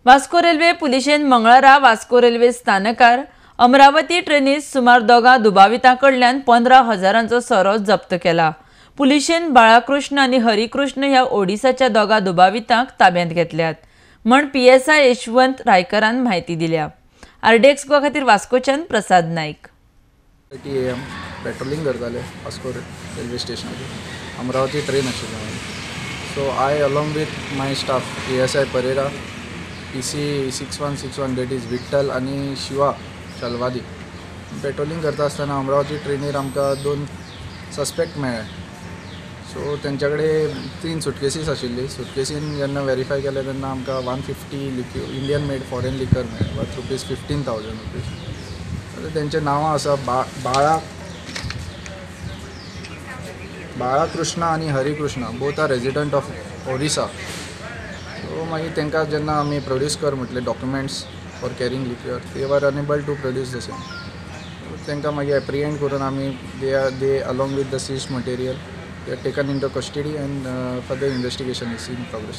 Vasco railway पुलिशेन मंगळारा Vasco railway स्थानकार Amravati ट्रेनीत सुमार दोगा दुबावितांकडल्यान 15,000 सोरो जप्त केला। पुलिशेन बाळाकृष्ण आणि हरिकृष्ण ह्या ओडिसाच्या दोगा दुबावितांक ताब्यांत घेतल्यात म्हण PSI यशवंत रायकरान माहिती दिल्या। RDX गोवा खातीर वास्कोच्यान प्रसाद नाईक। पेट्रोलिंग करताले Vasco railway station Amravati train आशिल्ली। So I along with my staff PSI Pereira, PC 6161 that is Vitthal आणि शिवा चलवादी पेट्रोलिंग करता आसतना अमरावती ट्रेनीर आमकां 2 सस्पेक्ट मेळ्ळे। सो तेंच्या कडेन 3 सुटकेसीस आशिल्ली। सुटकेसीन जेन्ना वेरीफाय केले तेन्ना आमकां 150 इंडियन मेड फॉरेन लिकर मेळ्ळे वर्थ ₹15,000। तेंचे नांवां आसा बाळाकृष्ण आणि Harikrishna, both are resident of Orissa. So मागीर तेंकां जेन्ना आमी प्रोड्यूस कर म्हटले documents for carrying liquor, they were unable to produce the same. तेंकां मागीर एप्रिहेंड करून आमी they along with the seized material they are taken into custody and further investigation is in progress.